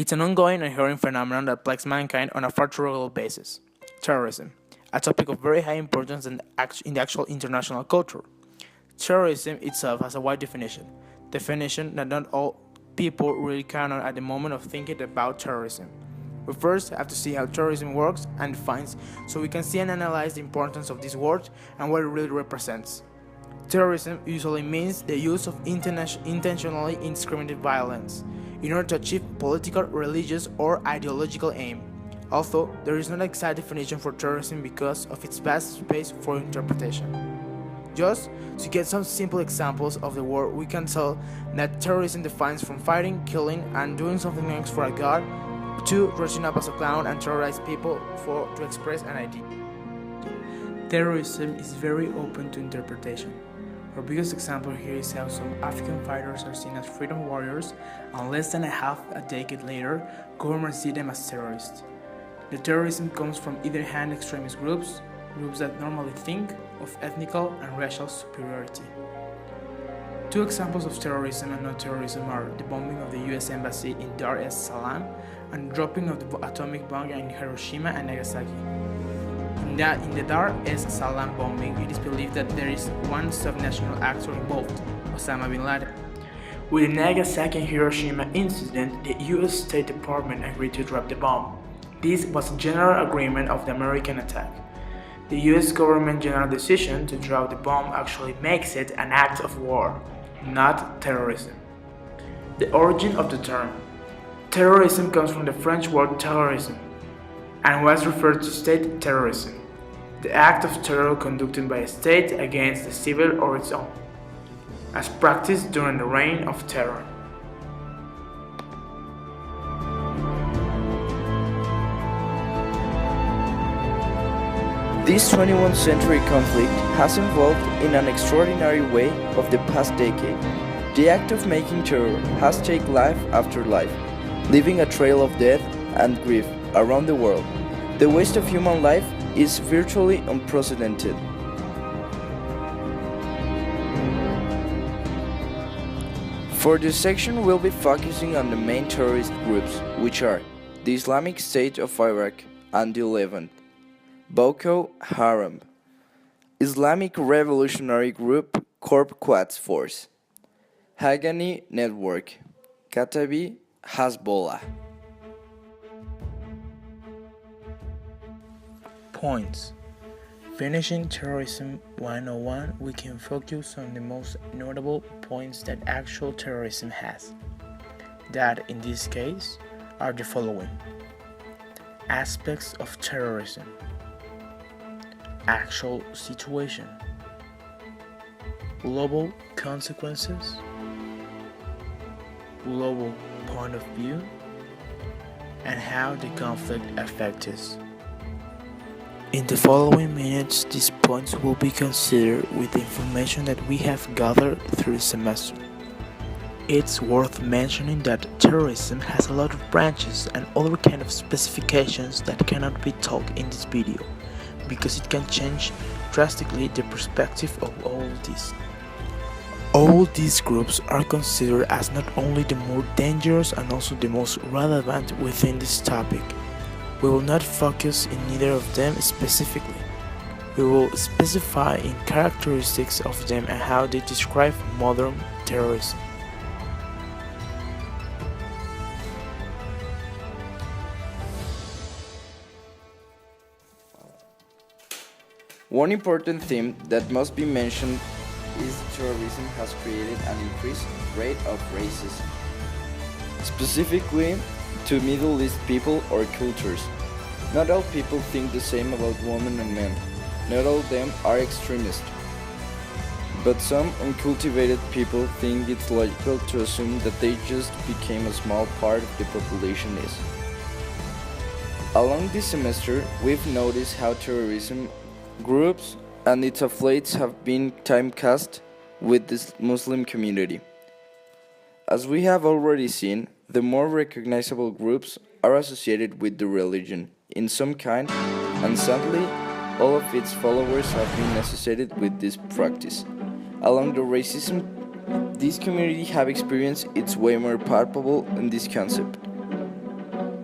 It's an ongoing and enduring phenomenon that plagues mankind on a structural basis. Terrorism, a topic of very high importance in the actual international culture. Terrorism itself has a wide definition that not all people really count on at the moment of thinking about terrorism. We first have to see how terrorism works and defines so we can see and analyze the importance of this word and what it really represents. Terrorism usually means the use of intentionally indiscriminate violence in order to achieve political, religious, or ideological aim. Although there is no exact definition for terrorism because of its vast space for interpretation. Just to get some simple examples of the word, we can tell that terrorism defines from fighting, killing, and doing something else for a god to dressing up as a clown and terrorize people to express an idea. Terrorism is very open to interpretation. Our biggest example here is how some African fighters are seen as freedom warriors, and less than a decade later, governments see them as terrorists. The terrorism comes from either hand extremist groups that normally think of ethnical and racial superiority. Two examples of terrorism and non-terrorism are the bombing of the US Embassy in Dar es Salaam and dropping of the atomic bomb in Hiroshima and Nagasaki. In the Dar es Salaam bombing, it is believed that there is one subnational actor involved, Osama bin Laden. With the Nagasaki and Hiroshima incident, the US State Department agreed to drop the bomb. This was a general agreement of the American attack. The US government general decision to drop the bomb actually makes it an act of war, not terrorism. The origin of the term. Terrorism comes from the French word terrorism and was referred to state terrorism, the act of terror conducted by a state against a civil or its own, as practiced during the reign of terror. This 21st century conflict has evolved in an extraordinary way of the past decade. The act of making terror has taken life after life, leaving a trail of death and grief around the world. The waste of human life is virtually unprecedented. For this section, we'll be focusing on the main terrorist groups, which are the Islamic State of Iraq and the Levant, Boko Haram, Islamic Revolutionary Group Corp Quds Force, Haqqani Network, Katabi Hezbollah. Points. Finishing Terrorism 101, we can focus on the most notable points that actual terrorism has. That, in this case, are the following. Aspects of terrorism. Actual situation, global consequences, global point of view, and how the conflict affects us. In the following minutes, these points will be considered with the information that we have gathered through the semester. It's worth mentioning that terrorism has a lot of branches and other kind of specifications that cannot be taught in this video, because it can change drastically the perspective of all this. All these groups are considered as not only the more dangerous and also the most relevant within this topic. We will not focus in either of them specifically. We will specify in characteristics of them and how they describe modern terrorism. One important theme that must be mentioned is terrorism has created an increased rate of racism, specifically to Middle East people or cultures. Not all people think the same about women and men. Not all of them are extremists. But some uncultivated people think it's logical to assume that they just became a small part of the population is. Along this semester, we've noticed how terrorism groups and its affiliates have been timecast with the Muslim community. As we have already seen, the more recognizable groups are associated with the religion in some kind, and sadly, all of its followers have been associated with this practice. Along the racism, this community have experienced its way more palpable in this concept.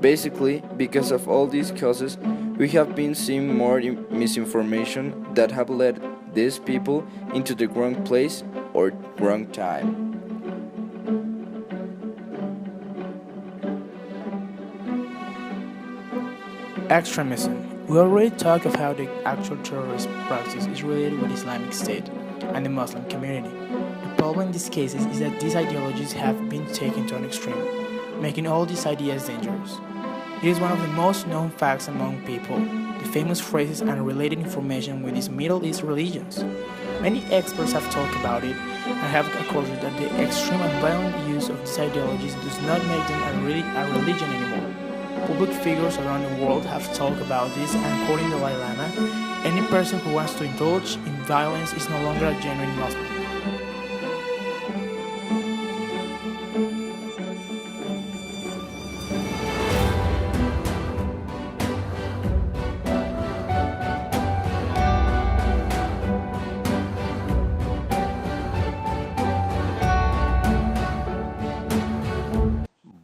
Basically, because of all these causes, we have been seeing more misinformation that have led these people into the wrong place or wrong time. Extremism. We already talked of how the actual terrorist practice is related with Islamic State and the Muslim community. The problem in these cases is that these ideologies have been taken to an extreme, making all these ideas dangerous. It is one of the most known facts among people, the famous phrases and related information with these Middle East religions. Many experts have talked about it and have accorded that the extreme and violent use of these ideologies does not make them a religion anymore. Public figures around the world have talked about this, and according to Dalai Lama, any person who wants to indulge in violence is no longer a genuine Muslim.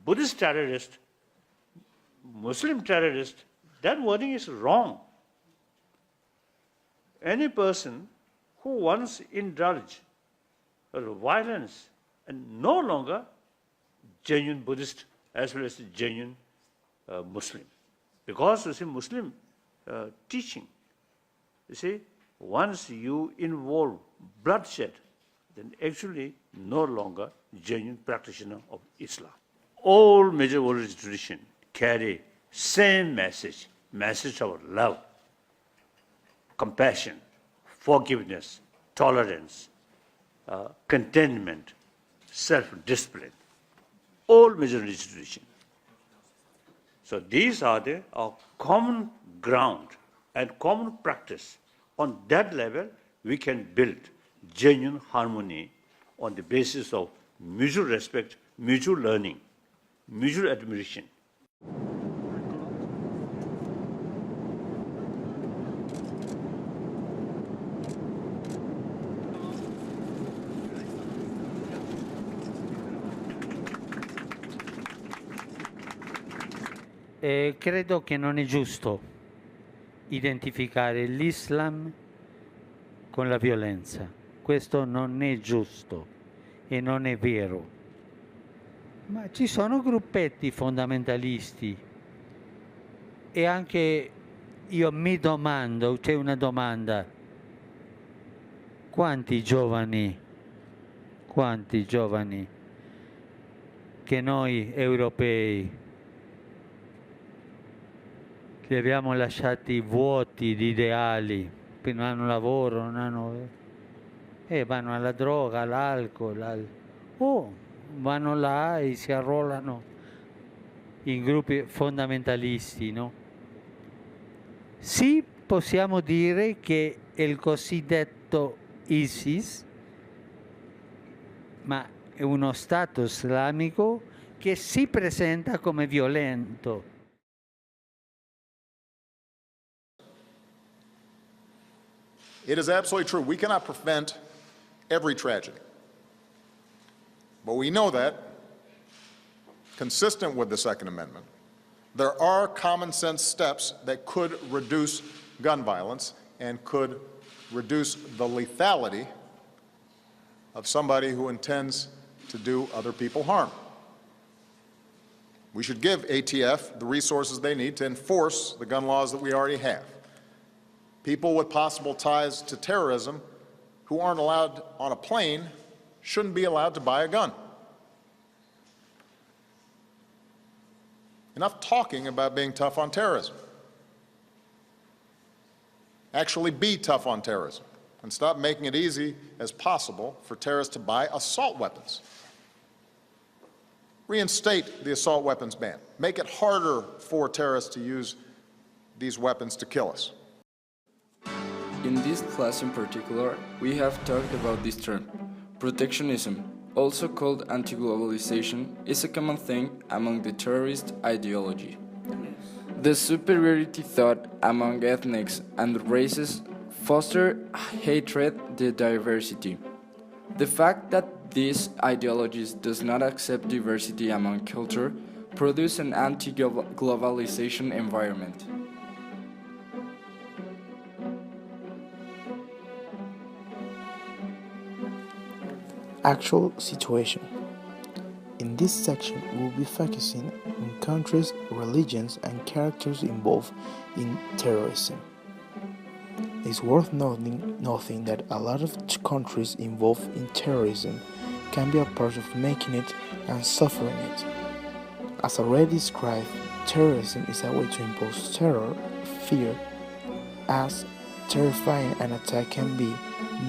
Buddhist terrorist, Muslim terrorist, that wording is wrong. Any person who once indulge violence and no longer genuine Buddhist as well as genuine Muslim. Because you see, Muslim teaching, you see, once you involve bloodshed, then actually no longer genuine practitioner of Islam. All major world traditions carry same message of love, compassion, forgiveness, tolerance, contentment, self-discipline. All major religious traditions. So these are the common ground and common practice. On that level, we can build genuine harmony on the basis of mutual respect, mutual learning, mutual admiration. Credo che non è giusto identificare l'Islam con la violenza. Questo non è giusto e non è vero. Ma ci sono gruppetti fondamentalisti e anche io mi domando, c'è una domanda, quanti giovani che noi europei li abbiamo lasciati vuoti di ideali, non hanno lavoro, non hanno... vanno alla droga, all'alcol, vanno là e si arruolano in gruppi fondamentalisti, no? Sì, possiamo dire che è il cosiddetto ISIS, ma è uno Stato islamico che si presenta come violento. It is absolutely true. We cannot prevent every tragedy. But we know that, consistent with the Second Amendment, there are common sense steps that could reduce gun violence and could reduce the lethality of somebody who intends to do other people harm. We should give ATF the resources they need to enforce the gun laws that we already have. People with possible ties to terrorism who aren't allowed on a plane shouldn't be allowed to buy a gun. Enough talking about being tough on terrorism. Actually be tough on terrorism and stop making it easy as possible for terrorists to buy assault weapons. Reinstate the assault weapons ban. Make it harder for terrorists to use these weapons to kill us. In this class in particular, we have talked about this term. Protectionism, also called anti-globalization, is a common thing among the terrorist ideology. The superiority thought among ethnics and races foster hatred the diversity. The fact that these ideologies does not accept diversity among culture produce an anti-globalization environment. Actual situation. In this section, we'll be focusing on countries, religions, and characters involved in terrorism. It's worth noting that a lot of countries involved in terrorism can be a part of making it and suffering it. As already described, terrorism is a way to impose terror, fear. As terrifying an attack can be,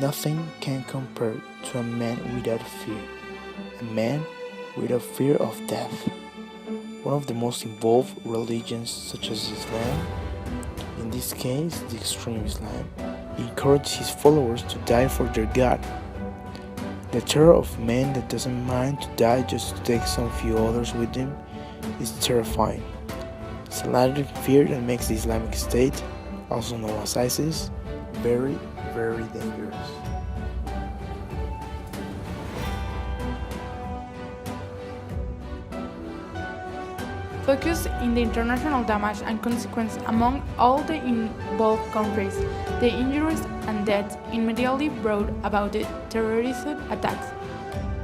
nothing can compare to a man without fear. A man without fear of death. One of the most involved religions, such as Islam, in this case the extreme Islam, encourages his followers to die for their God. The terror of a man that doesn't mind to die just to take some few others with him is terrifying. It's a latent fear that makes the Islamic State, also known as ISIS, very, very dangerous. Focus in the international damage and consequence among all the involved countries. The injuries and deaths immediately brought about the terrorism attacks.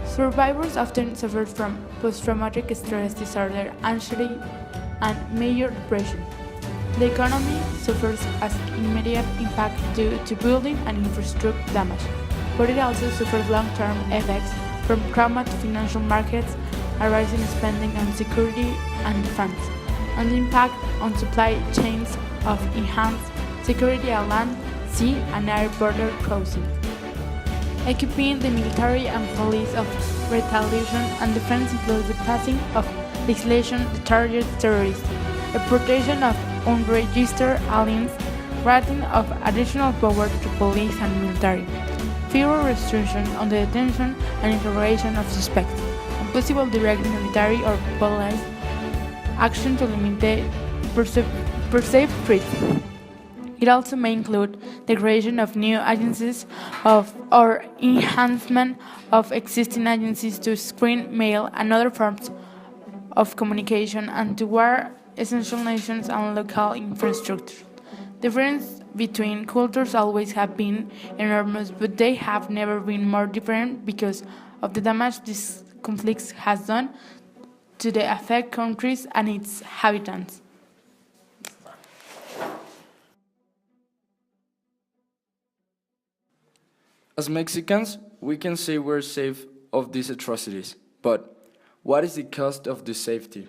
Survivors often suffer from post-traumatic stress disorder, anxiety, and major depression. The economy suffers an immediate impact due to building and infrastructure damage, but it also suffers long-term effects from trauma to financial markets, a rise in spending on security and defense, and the impact on supply chains of enhanced security at land, sea, and air border crossing. Equipping the military and police of retaliation and defense includes the passing of legislation that targets terrorists, the protection of unregistered aliens, granting of additional power to police and military, fewer restrictions on the detention and interrogation of suspects, and possible direct military or police action to limit the perceived threat. It also may include the creation of new agencies or enhancement of existing agencies to screen mail and other forms of communication and to guard essential nations and local infrastructure. Differences between cultures always have been enormous, but they have never been more different because of the damage these conflicts has done to the affected countries and its inhabitants. As Mexicans, we can say we're safe of these atrocities, but what is the cost of this safety?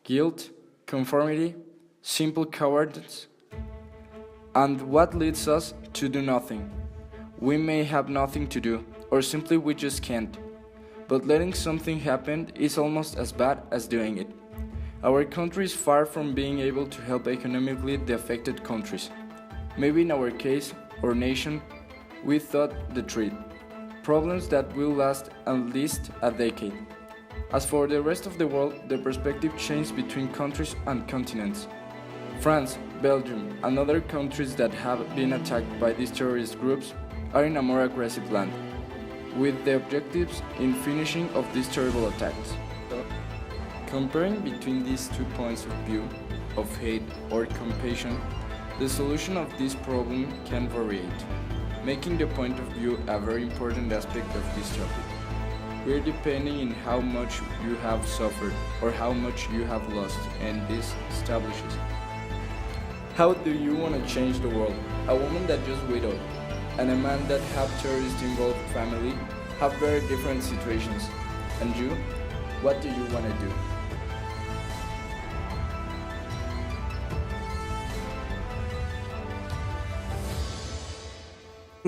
Guilt, conformity, simple cowardice? And what leads us to do nothing? We may have nothing to do, or simply we just can't. But letting something happen is almost as bad as doing it. Our country is far from being able to help economically the affected countries. Maybe in our case, or nation, we thought the treat. Problems that will last at least a decade. As for the rest of the world, the perspective changed between countries and continents. France, Belgium, and other countries that have been attacked by these terrorist groups are in a more aggressive land, with the objectives in finishing of these terrible attacks. Comparing between these two points of view, of hate or compassion, the solution of this problem can vary, making the point of view a very important aspect of this topic. We're depending on how much you have suffered or how much you have lost, and this establishes. How do you want to change the world? A woman that just widowed and a man that have terrorist-involved family have very different situations. And you? What do you want to do?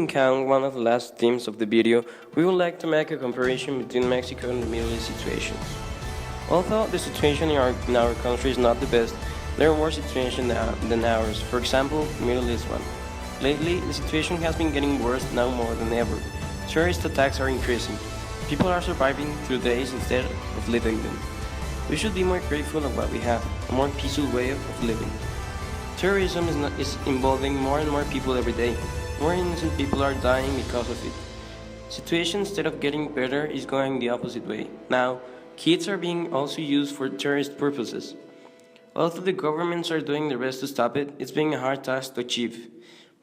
Count one of the last themes of the video, we would like to make a comparison between Mexico and the Middle East situations. Although the situation in our country is not the best, there are worse situations than ours, for example, the Middle East one. Lately, the situation has been getting worse now more than ever. Terrorist attacks are increasing. People are surviving through days instead of living them. We should be more grateful of what we have, a more peaceful way of living. Terrorism is involving more and more people every day. More innocent people are dying because of it. Situation, instead of getting better, is going the opposite way. Now, Kids are being also used for terrorist purposes. Although the governments are doing their best to stop it, it's being a hard task to achieve.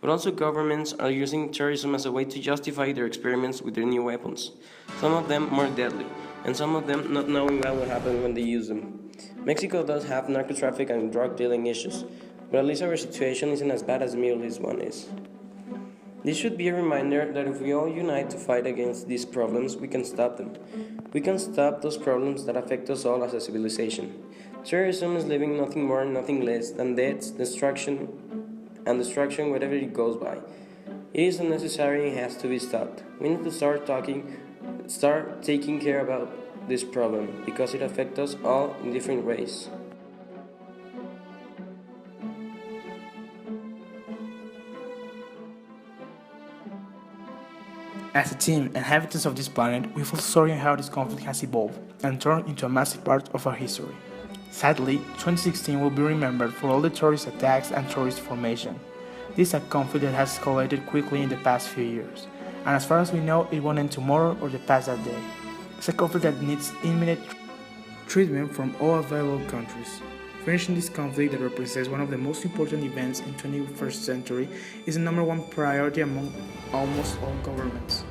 But also governments are using terrorism as a way to justify their experiments with their new weapons, some of them more deadly, and some of them not knowing what will happen when they use them. Mexico does have narco-traffic and drug-dealing issues, but at least our situation isn't as bad as the Middle East one is. This should be a reminder that if we all unite to fight against these problems, we can stop them. We can stop those problems that affect us all as a civilization. Terrorism is living nothing more and nothing less than death, destruction wherever it goes by. It is unnecessary and has to be stopped. We need to start taking care about this problem because it affects us all in different ways. As a team, inhabitants of this planet, we feel sorry on how this conflict has evolved and turned into a massive part of our history. Sadly, 2016 will be remembered for all the terrorist attacks and terrorist formation. This is a conflict that has escalated quickly in the past few years, and as far as we know, it won't end tomorrow or the past that day. It's a conflict that needs immediate treatment from all available countries. Finishing this conflict that represents one of the most important events in the 21st century is the number one priority among almost all governments.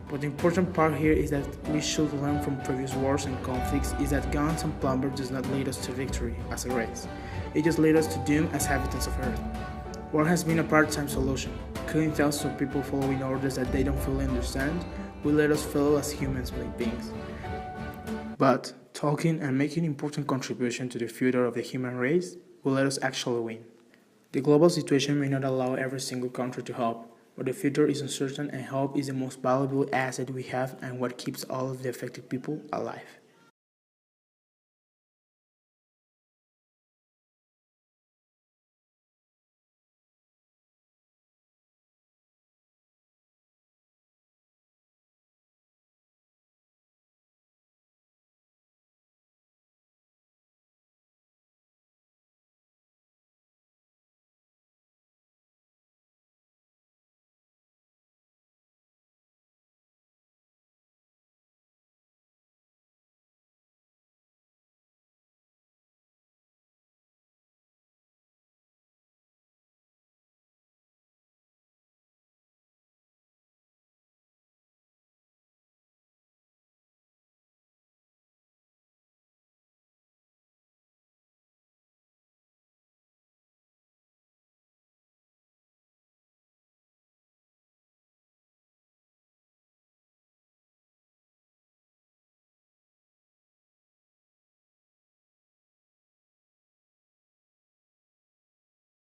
But the important part here is that we should learn from previous wars and conflicts is that guns and plunder does not lead us to victory as a race. It just leads us to doom as inhabitants of Earth. War has been a part-time solution. Killing thousands of people following orders that they don't fully understand will let us fail as human beings. But talking and making important contribution to the future of the human race will let us actually win. The global situation may not allow every single country to help, but the future is uncertain and hope is the most valuable asset we have and what keeps all of the affected people alive.